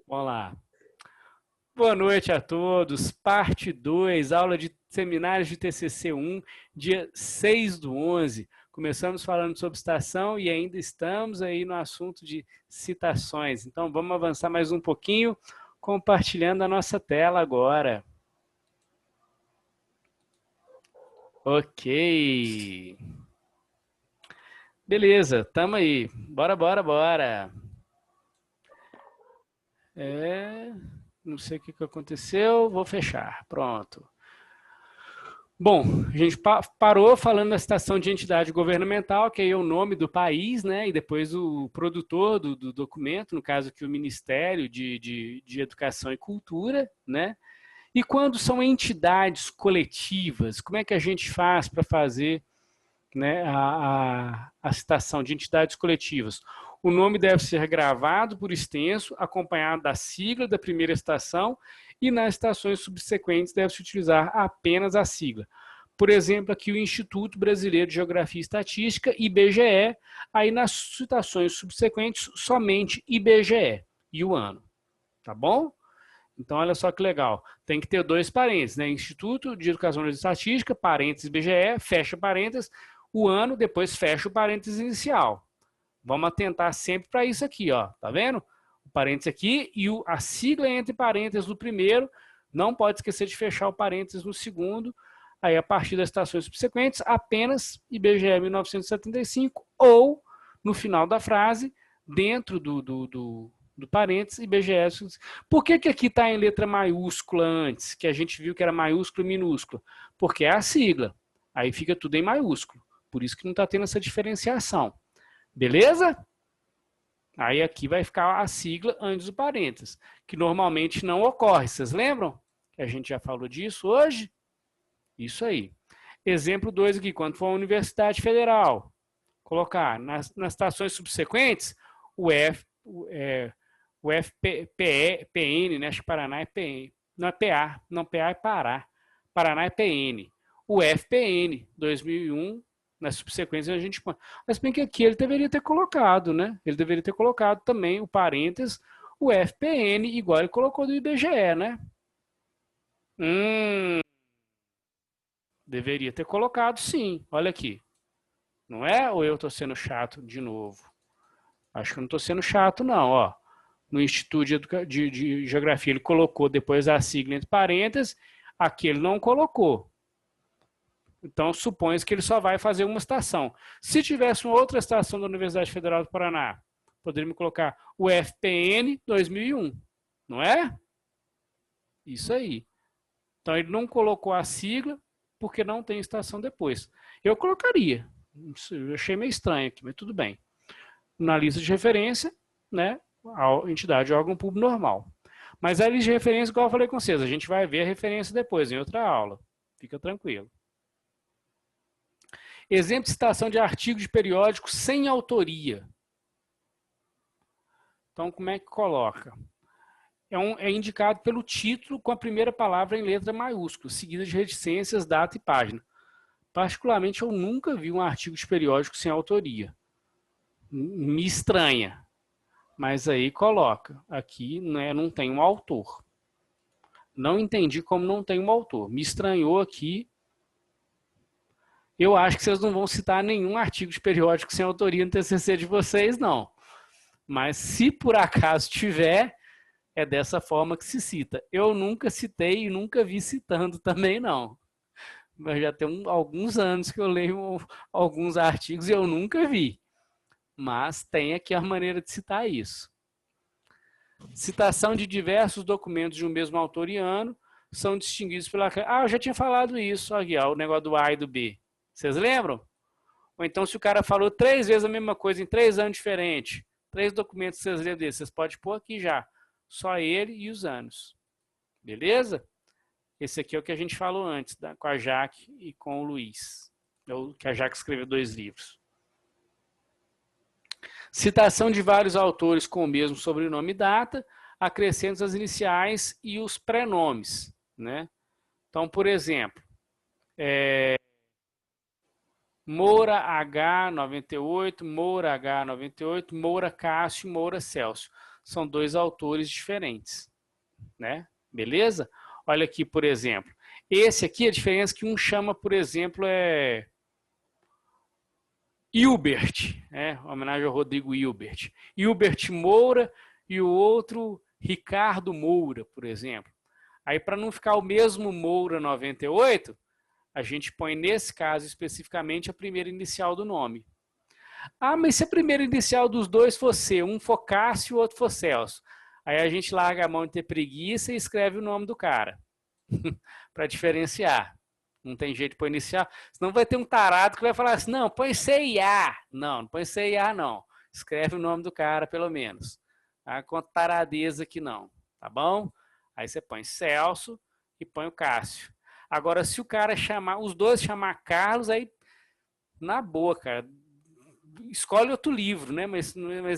Vamos lá. Boa noite a todos. Parte 2, aula de seminários de TCC 1, dia 6/11. Começamos falando sobre citação e ainda estamos aí no assunto de citações. Então, vamos avançar mais um pouquinho, compartilhando a nossa tela agora. Ok. Beleza, tamo aí. Bora. Não sei o que aconteceu, vou fechar. Pronto. Bom, a gente parou falando da citação de entidade governamental, que aí é o nome do país, né? E depois o produtor do documento, no caso aqui o Ministério de Educação e Cultura, né? E quando são entidades coletivas, como é que a gente faz para fazer, né, a citação de entidades coletivas? O nome deve ser gravado por extenso, acompanhado da sigla da primeira citação, e nas citações subsequentes deve-se utilizar apenas a sigla. Por exemplo, aqui o Instituto Brasileiro de Geografia e Estatística, IBGE, aí nas citações subsequentes, somente IBGE e o ano. Tá bom? Então, olha só que legal. Tem que ter dois parênteses, né? Instituto de Educação e Estatística, parênteses IBGE, fecha parênteses, o ano, depois fecha o parênteses inicial. Vamos atentar sempre para isso aqui, ó. Tá vendo? O parênteses aqui e a sigla entre parênteses do primeiro. Não pode esquecer de fechar o parênteses no segundo. Aí, a partir das citações subsequentes, apenas IBGE 1975 ou, no final da frase, dentro do parênteses, IBGE. Por que aqui está em letra maiúscula antes, que a gente viu que era maiúsculo e minúsculo? Porque é a sigla. Aí fica tudo em maiúsculo. Por isso que não está tendo essa diferenciação. Beleza? Aí aqui vai ficar a sigla antes do parênteses, que normalmente não ocorre. Vocês lembram? Que a gente já falou disso hoje? Isso aí. Exemplo 2 aqui, quando for a Universidade Federal, colocar nas citações subsequentes o FPN, né? Acho que Paraná é PN. Não é PA, não, PA é Pará. Paraná é PN. O FPN 2001, nas subsequências a gente põe. Mas bem que aqui ele deveria ter colocado, né? Ele deveria ter colocado também o parênteses, o FPN, igual ele colocou do IBGE, né? Deveria ter colocado sim. Olha aqui. Não é? Ou eu estou sendo chato de novo? Acho que não estou sendo chato, não. Ó, no Instituto de Geografia ele colocou depois a sigla entre parênteses, aqui ele não colocou. Então, supõe que ele só vai fazer uma estação. Se tivesse uma outra estação da Universidade Federal do Paraná, poderíamos colocar o FPN 2001, não é? Isso aí. Então, ele não colocou a sigla, porque não tem estação depois. Eu colocaria. Eu achei meio estranho aqui, mas tudo bem. Na lista de referência, né, a entidade órgão público normal. Mas a lista de referência, igual eu falei com vocês, a gente vai ver a referência depois, em outra aula. Fica tranquilo. Exemplo de citação de artigo de periódico sem autoria. Então, como é que coloca? É indicado pelo título com a primeira palavra em letra maiúscula, seguida de reticências, data e página. Particularmente, eu nunca vi um artigo de periódico sem autoria. Me estranha. Mas aí coloca. Aqui, né, não tem um autor. Não entendi como não tem um autor. Me estranhou aqui. Eu acho que vocês não vão citar nenhum artigo de periódico sem autoria no TCC de vocês, não. Mas se por acaso tiver, é dessa forma que se cita. Eu nunca citei e nunca vi citando também, não. Mas já tem alguns anos que eu leio alguns artigos e eu nunca vi. Mas tem aqui a maneira de citar isso. Citação de diversos documentos de um mesmo autor e ano são distinguidos pela... Ah, eu já tinha falado isso, aqui, ó, o negócio do A e do B. Vocês lembram? Ou então, se o cara falou 3 vezes a mesma coisa em 3 anos diferentes, 3 documentos que vocês lembram desses, vocês podem pôr aqui já. Só ele e os anos. Beleza? Esse aqui é o que a gente falou antes, com a Jaque e com o Luiz. Que a Jaque escreveu 2 livros. Citação de vários autores com o mesmo sobrenome e data, acrescentos as iniciais e os prenomes. Né? Então, por exemplo, Moura H98, Moura H98, Moura Cássio, Moura Celso. são dois autores diferentes, né? Beleza? Olha aqui, por exemplo. Esse aqui, a diferença é que um chama, por exemplo, é Hilbert, né? Homenagem ao Rodrigo Hilbert. Hilbert Moura e o outro Ricardo Moura, por exemplo. Aí, para não ficar o mesmo Moura 98, a gente põe, nesse caso especificamente, a primeira inicial do nome. Ah, mas se a primeira inicial dos dois for C, um for Cássio e o outro for Celso, aí a gente larga a mão de ter preguiça e escreve o nome do cara, para diferenciar. Não tem jeito de pôr inicial, senão vai ter um tarado que vai falar assim, não, põe C e A. Não, não põe C e A não. Escreve o nome do cara, pelo menos. Tá? Com taradeza que não, tá bom? Aí você põe Celso e põe o Cássio. Agora, se o cara chamar, os dois chamar Carlos, aí, na boa, cara, escolhe outro livro, né? Mas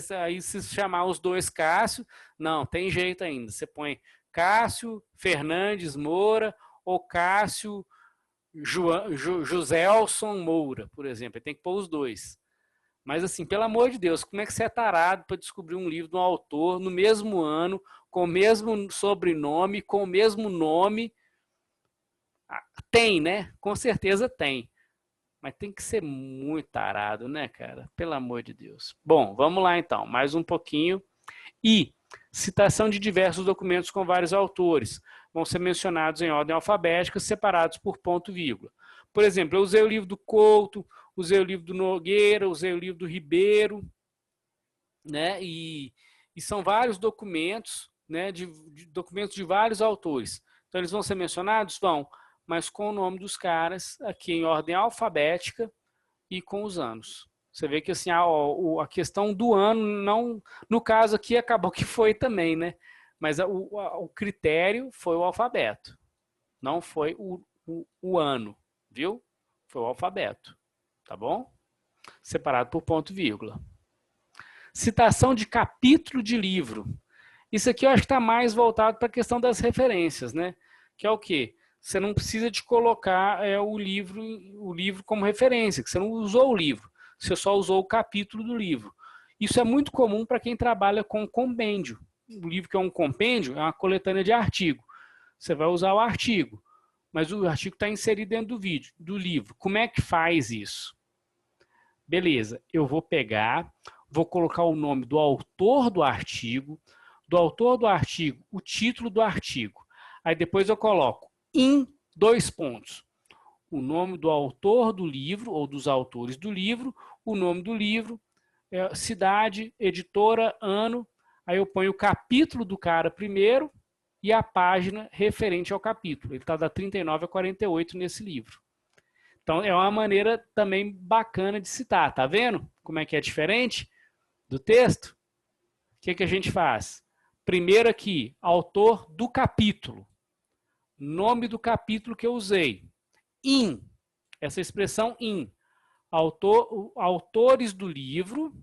aí se chamar os dois Cássio, não, tem jeito ainda. Você põe Cássio Fernandes Moura ou Cássio Joselson Moura, por exemplo. Tem que pôr os dois. Mas assim, pelo amor de Deus, como é que você é tarado para descobrir um livro de um autor no mesmo ano, com o mesmo sobrenome, com o mesmo nome? Tem, né? Com certeza tem. Mas tem que ser muito tarado, né, cara? Pelo amor de Deus. Bom, vamos lá então, mais um pouquinho. E citação de diversos documentos com vários autores. Vão ser mencionados em ordem alfabética, separados por ponto e vírgula. Por exemplo, eu usei o livro do Couto, usei o livro do Nogueira, usei o livro do Ribeiro, né? E são vários documentos, né? De documentos de vários autores. Então, eles vão ser mencionados? Vão, mas com o nome dos caras aqui em ordem alfabética e com os anos. Você vê que assim, a questão do ano, não, no caso aqui, acabou que foi também, né? Mas o critério foi o alfabeto, não foi o ano, viu? Foi o alfabeto, tá bom? Separado por ponto e vírgula. Citação de capítulo de livro. Isso aqui eu acho que está mais voltado para a questão das referências, né? Que é o quê? Você não precisa de colocar o livro como referência, que você não usou o livro, você só usou o capítulo do livro. Isso é muito comum para quem trabalha com compêndio. O livro que é um compêndio é uma coletânea de artigo. Você vai usar o artigo, mas o artigo está inserido dentro do livro. Como é que faz isso? Beleza, eu vou pegar, vou colocar o nome do autor do artigo, o título do artigo. Aí depois eu coloco em 2 pontos. O nome do autor do livro, ou dos autores do livro, o nome do livro, cidade, editora, ano. Aí eu ponho o capítulo do cara primeiro e a página referente ao capítulo. Ele está da 39 a 48 nesse livro. Então é uma maneira também bacana de citar. Tá vendo como é que é diferente do texto? O que a gente faz? Primeiro aqui, autor do capítulo. Nome do capítulo que eu usei. In. Essa expressão in. Autores do livro.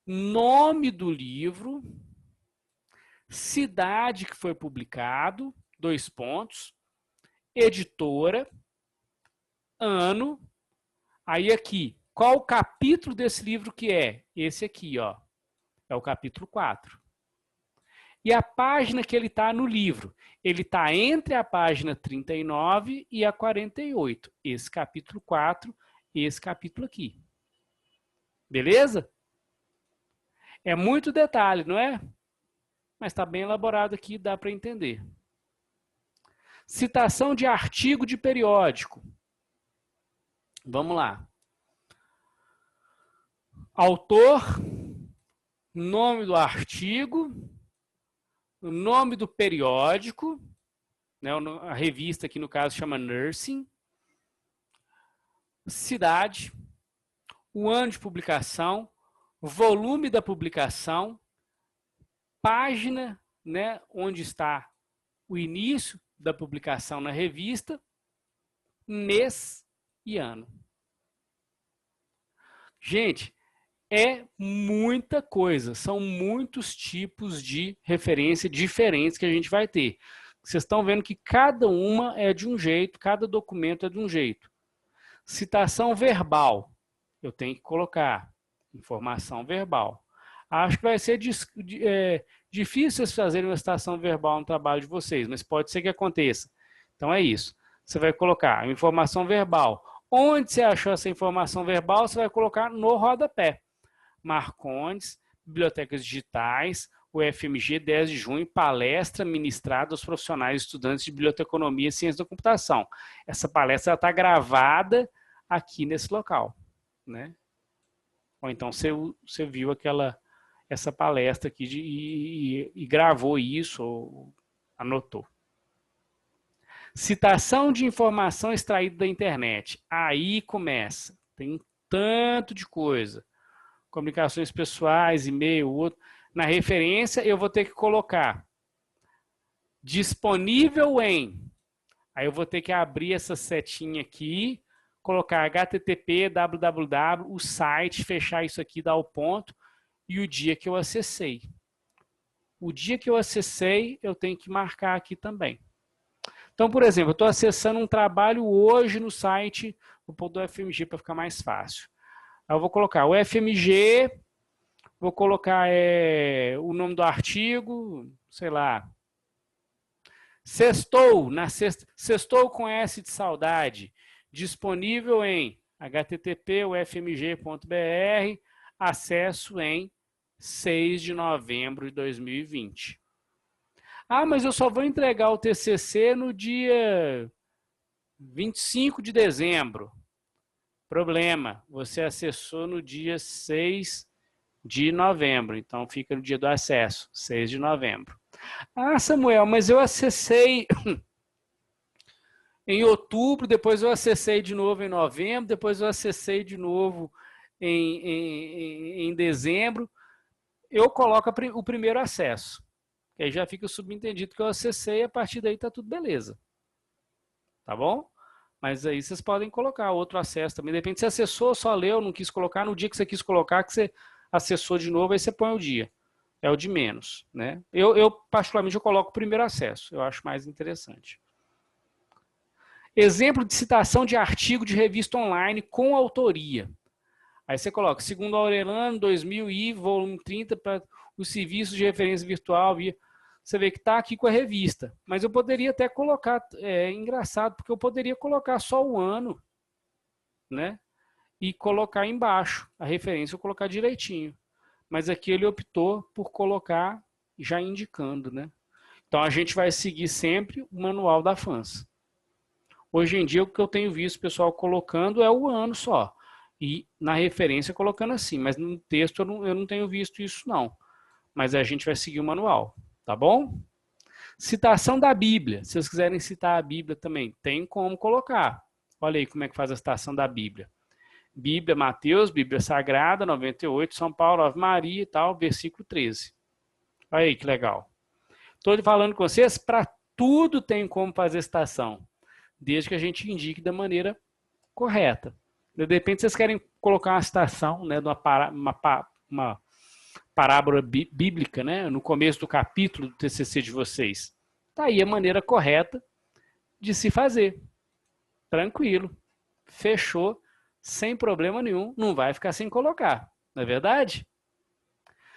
Nome do livro. Cidade que foi publicado. 2 pontos. Editora. Ano. Aí aqui. Qual o capítulo desse livro que é? Esse aqui, ó. É o capítulo 4. E a página que ele está no livro? Ele está entre a página 39 e a 48. Esse capítulo 4, esse capítulo aqui. Beleza? É muito detalhe, não é? Mas está bem elaborado aqui, dá para entender. Citação de artigo de periódico. Vamos lá. Autor, nome do artigo, o nome do periódico, né, a revista aqui no caso chama Nursing, cidade, o ano de publicação, volume da publicação, página, né, onde está o início da publicação na revista, mês e ano. Gente, é muita coisa, são muitos tipos de referência diferentes que a gente vai ter. Vocês estão vendo que cada uma é de um jeito, cada documento é de um jeito. Citação verbal, eu tenho que colocar informação verbal. Acho que vai ser difícil vocês fazerem uma citação verbal no trabalho de vocês, mas pode ser que aconteça. Então é isso. Você vai colocar informação verbal. Onde você achou essa informação verbal, você vai colocar no rodapé. Marcondes, Bibliotecas Digitais, o FMG, 10 de junho, palestra ministrada aos profissionais e estudantes de Biblioteconomia e Ciência da Computação. Essa palestra está gravada aqui nesse local, né? Ou então você viu essa palestra aqui e gravou isso ou anotou. Citação de informação extraída da internet. Aí começa. Tem tanto de coisa. Comunicações pessoais, e-mail, outro. Na referência, eu vou ter que colocar disponível em. Aí eu vou ter que abrir essa setinha aqui, colocar http, www, o site, fechar isso aqui, dar o ponto, e o dia que eu acessei. O dia que eu acessei, eu tenho que marcar aqui também. Então, por exemplo, eu estou acessando um trabalho hoje no site, vou pôr do FMG para ficar mais fácil. Aí eu vou colocar o FMG, vou colocar o nome do artigo, sei lá. Sextou, Sextou com S de saudade, disponível em http://ufmg.br, acesso em 6 de novembro de 2020. Ah, mas eu só vou entregar o TCC no dia 25 de dezembro. Problema, você acessou no dia 6 de novembro, então fica no dia do acesso, 6 de novembro. Ah, Samuel, mas eu acessei em outubro, depois eu acessei de novo em novembro, depois eu acessei de novo em dezembro. Eu coloco o primeiro acesso. Que aí já fica subentendido que eu acessei e a partir daí tá tudo beleza. Tá bom? Mas aí vocês podem colocar outro acesso também. Depende se acessou, só leu, não quis colocar. No dia que você quis colocar, que você acessou de novo, aí você põe o dia. É o de menos, né? Eu particularmente, eu coloco o primeiro acesso. Eu acho mais interessante. Exemplo de citação de artigo de revista online com autoria. Aí você coloca, segundo Aurelano, 2000 e volume 30, para os serviços de referência virtual. Você vê que está aqui com a revista. Mas eu poderia até colocar, engraçado, porque eu poderia colocar só o ano, né? E colocar embaixo a referência, eu colocar direitinho. Mas aqui ele optou por colocar já indicando, né? Então a gente vai seguir sempre o manual da FANS. Hoje em dia o que eu tenho visto o pessoal colocando é o ano só. E na referência colocando assim, mas no texto eu não tenho visto isso não. Mas a gente vai seguir o manual, tá bom? Citação da Bíblia. Se vocês quiserem citar a Bíblia também, tem como colocar. Olha aí como é que faz a citação da Bíblia. Bíblia, Mateus, Bíblia Sagrada, 98, São Paulo, Ave Maria e tal, versículo 13. Olha aí que legal. Estou falando com vocês, para tudo tem como fazer citação, desde que a gente indique da maneira correta. De repente vocês querem colocar uma citação, né, de uma parábola bíblica, né, no começo do capítulo do TCC de vocês. Está aí a maneira correta de se fazer. Tranquilo. Fechou. Sem problema nenhum. Não vai ficar sem colocar. Não é verdade?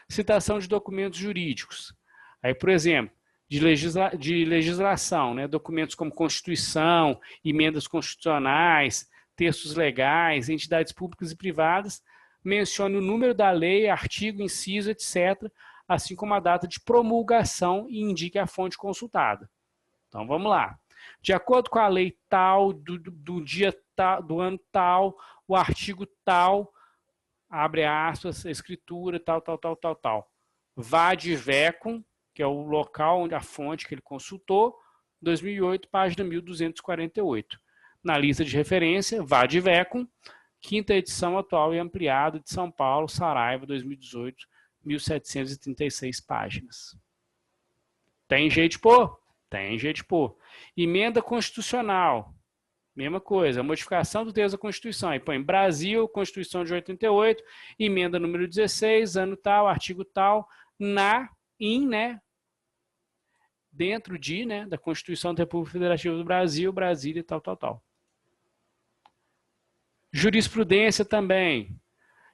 Citação de documentos jurídicos. Aí, por exemplo, de legislação, né, documentos como Constituição, emendas constitucionais, textos legais, entidades públicas e privadas, mencione o número da lei, artigo, inciso, etc., assim como a data de promulgação e indique a fonte consultada. Então, vamos lá. De acordo com a lei tal, do dia tal, do ano tal, o artigo tal, abre aspas, escritura, tal. Vade Vecum, que é o local onde a fonte que ele consultou, 2008, página 1248. Na lista de referência, Vade Vecum, quinta edição atual e ampliada de São Paulo, Saraiva, 2018, 1736 páginas. Tem jeito de pôr? Tem jeito de pôr. Emenda constitucional, mesma coisa, modificação do texto da Constituição. Aí põe Brasil, Constituição de 88, emenda número 16, ano tal, artigo tal, né, dentro de, né, da Constituição da República Federativa do Brasil, Brasília e tal. Jurisprudência também.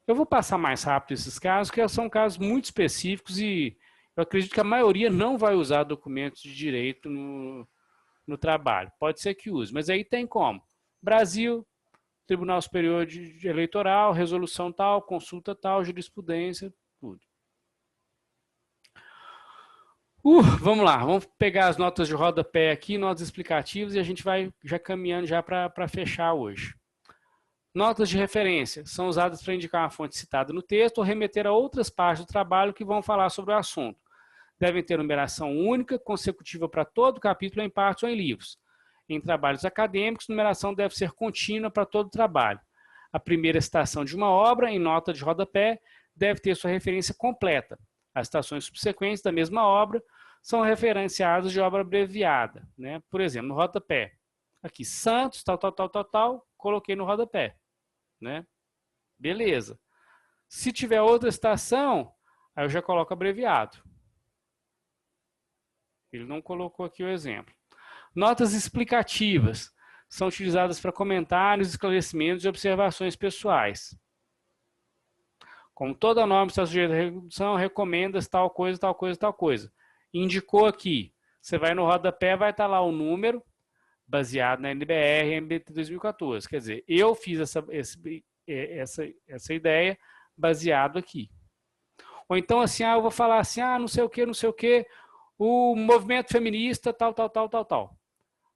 Eu vou passar mais rápido esses casos, que são casos muito específicos e eu acredito que a maioria não vai usar documentos de direito no trabalho. Pode ser que use, mas aí tem como. Brasil, Tribunal Superior Eleitoral, resolução tal, consulta tal, jurisprudência, tudo. Vamos lá, vamos pegar as notas de rodapé aqui, notas explicativas, e a gente vai já caminhando já para fechar hoje. Notas de referência são usadas para indicar uma fonte citada no texto ou remeter a outras partes do trabalho que vão falar sobre o assunto. Devem ter numeração única, consecutiva para todo o capítulo em partes ou em livros. Em trabalhos acadêmicos, numeração deve ser contínua para todo o trabalho. A primeira citação de uma obra, em nota de rodapé, deve ter sua referência completa. As citações subsequentes da mesma obra são referenciadas de obra abreviada, né? Por exemplo, no rodapé. Aqui, Santos, tal, coloquei no rodapé, né? Beleza. Se tiver outra citação, aí eu já coloco abreviado. Ele não colocou aqui o exemplo. Notas explicativas são utilizadas para comentários, esclarecimentos e observações pessoais. Como toda norma está sujeita à redução, recomenda-se tal coisa, tal coisa, tal coisa. Indicou aqui. Você vai no rodapé, vai estar lá o número, baseado na NBR, NBT 2014. Quer dizer, eu fiz essa ideia baseado aqui. Ou então, assim, eu vou falar assim, não sei o que, o movimento feminista, tal.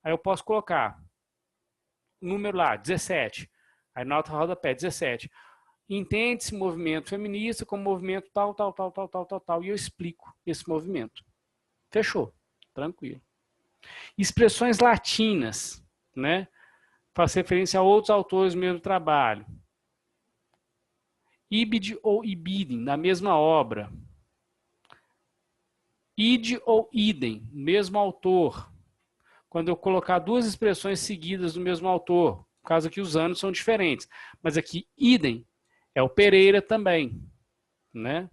Aí eu posso colocar o número lá, 17. Aí nota rodapé, 17. Entende-se movimento feminista como movimento tal. E eu explico esse movimento. Fechou. Tranquilo. Expressões latinas, né? Faz referência a outros autores do mesmo trabalho. Ibid ou ibidem, na mesma obra. Id ou idem, mesmo autor. Quando eu colocar duas expressões seguidas do mesmo autor, por causa que os anos são diferentes. Mas aqui, idem, é o Pereira também, né?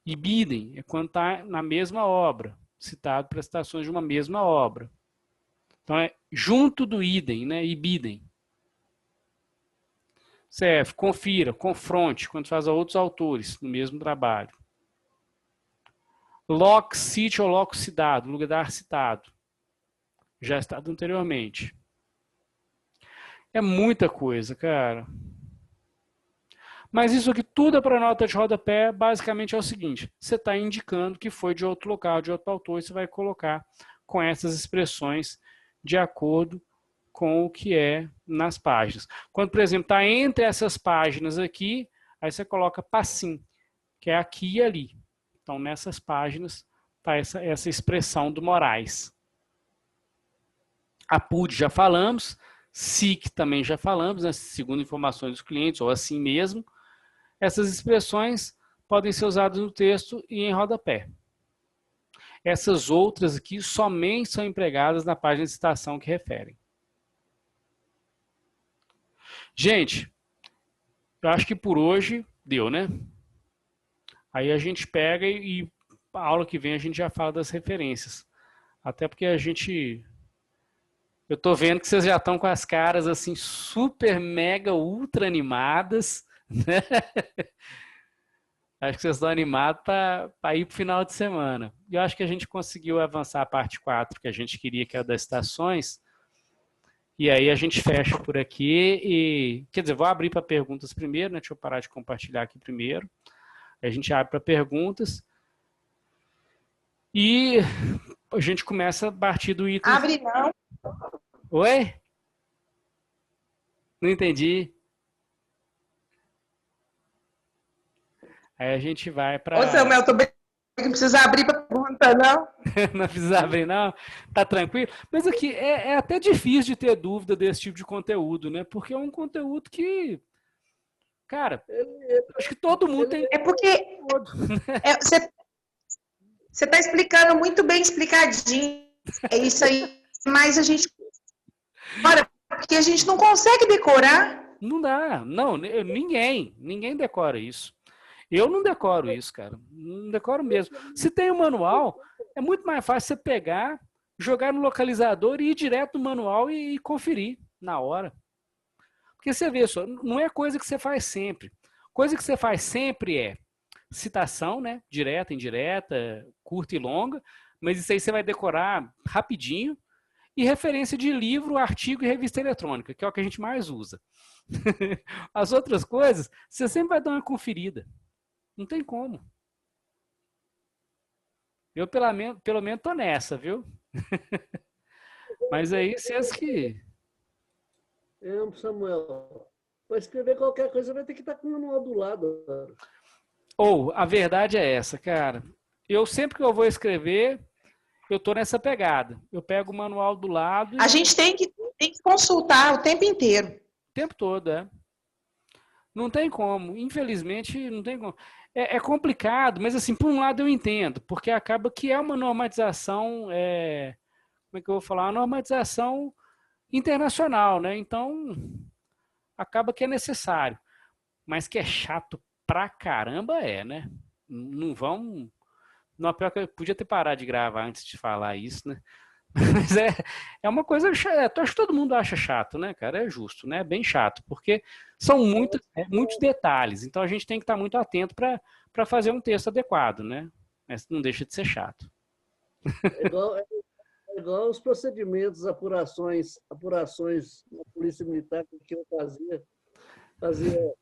Ibidem é quando está na mesma obra, citado para citações de uma mesma obra. Então é junto do idem, né? Ibidem. CF, confira, confronte, quando faz a outros autores no mesmo trabalho. Loc, cite ou loco citado, lugar citado. Já citado anteriormente. É muita coisa, cara. Mas isso aqui tudo é para nota de rodapé, basicamente é o seguinte, você está indicando que foi de outro local, de outro autor, e você vai colocar com essas expressões de acordo com o que é nas páginas. Quando, por exemplo, está entre essas páginas aqui, aí você coloca passim, que é aqui e ali. Então, nessas páginas está essa expressão do Moraes. A PUD já falamos, SIC também já falamos, né, segundo informações dos clientes, ou assim mesmo. Essas expressões podem ser usadas no texto e em rodapé. Essas outras aqui somente são empregadas na página de citação que referem. Gente, eu acho que por hoje deu, né? Aí a gente pega e a aula que vem a gente já fala das referências. Até porque a gente... Eu tô vendo que vocês já estão com as caras assim super, mega, ultra animadas, né? Acho que vocês estão animados para ir para o final de semana. E eu acho que a gente conseguiu avançar a parte 4 que a gente queria, que é a das estações. E aí a gente fecha por aqui. E, quer dizer, vou abrir para perguntas primeiro, né? Deixa eu parar de compartilhar aqui primeiro. Aí a gente abre para perguntas. E a gente começa a partir do item... Abre não. Oi? Não entendi. Aí a gente vai para... Ô, Samuel, tô bem, não precisa abrir para pergunta, não? Não precisa abrir, não? Tá tranquilo? Mas aqui, é até difícil de ter dúvida desse tipo de conteúdo, né? Porque é um conteúdo que... Cara, acho que todo mundo tem... É porque você tá explicando muito bem explicadinho. É isso aí. Mas a gente... Olha, porque a gente não consegue decorar. Não dá. Não, ninguém decora isso. Eu não decoro isso, cara. Não decoro mesmo. Se tem um manual, é muito mais fácil você pegar, jogar no localizador e ir direto no manual e conferir na hora. Porque você vê só, não é coisa que você faz sempre. Coisa que você faz sempre é citação, né? Direta, indireta, curta e longa, mas isso aí você vai decorar rapidinho. E referência de livro, artigo e revista eletrônica, que é o que a gente mais usa. As outras coisas, você sempre vai dar uma conferida. Não tem como. Eu, pelo menos, tô nessa, viu? Mas aí, vocês que... Samuel, para escrever qualquer coisa vai ter que estar com o manual do lado. Ou, a verdade é essa, cara. Eu, sempre que eu vou escrever, eu tô nessa pegada. Eu pego o manual do lado... A gente tem que consultar o tempo inteiro. O tempo todo, é. Não tem como. Infelizmente, não tem como. É complicado, mas assim, por um lado eu entendo, porque acaba que é uma normatização, como é que eu vou falar? Uma normatização internacional, né? Então, acaba que é necessário. Mas que é chato pra caramba é, né? Não vão... Não, pior que eu podia ter parado de gravar antes de falar isso, né? Mas é uma coisa chata. Acho que todo mundo acha chato, né, cara? É justo, né? É bem chato, porque são muitos detalhes. Então a gente tem que estar muito atento para fazer um texto adequado, né? Mas não deixa de ser chato. É igual os procedimentos, apurações na Polícia Militar que eu fazia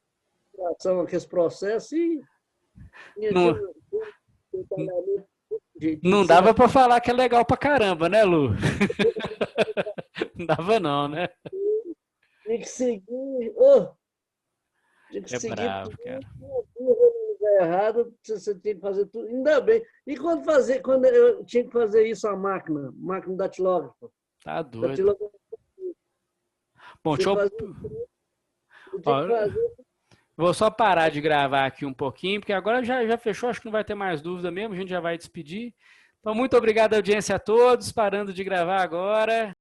apuração aqueles processos e não dava para falar que é legal pra caramba, né, Lu? Não dava não, né? Tem que seguir. Tem que seguir bravo, cara. errado, você tinha que fazer tudo. Ainda bem. E quando eu tinha que fazer isso a máquina datilógrafo? Tá doido. Bom, deixa eu... Vou só parar de gravar aqui um pouquinho, porque agora já fechou, acho que não vai ter mais dúvida mesmo, a gente já vai despedir. Então, muito obrigado, audiência, a todos, parando de gravar agora.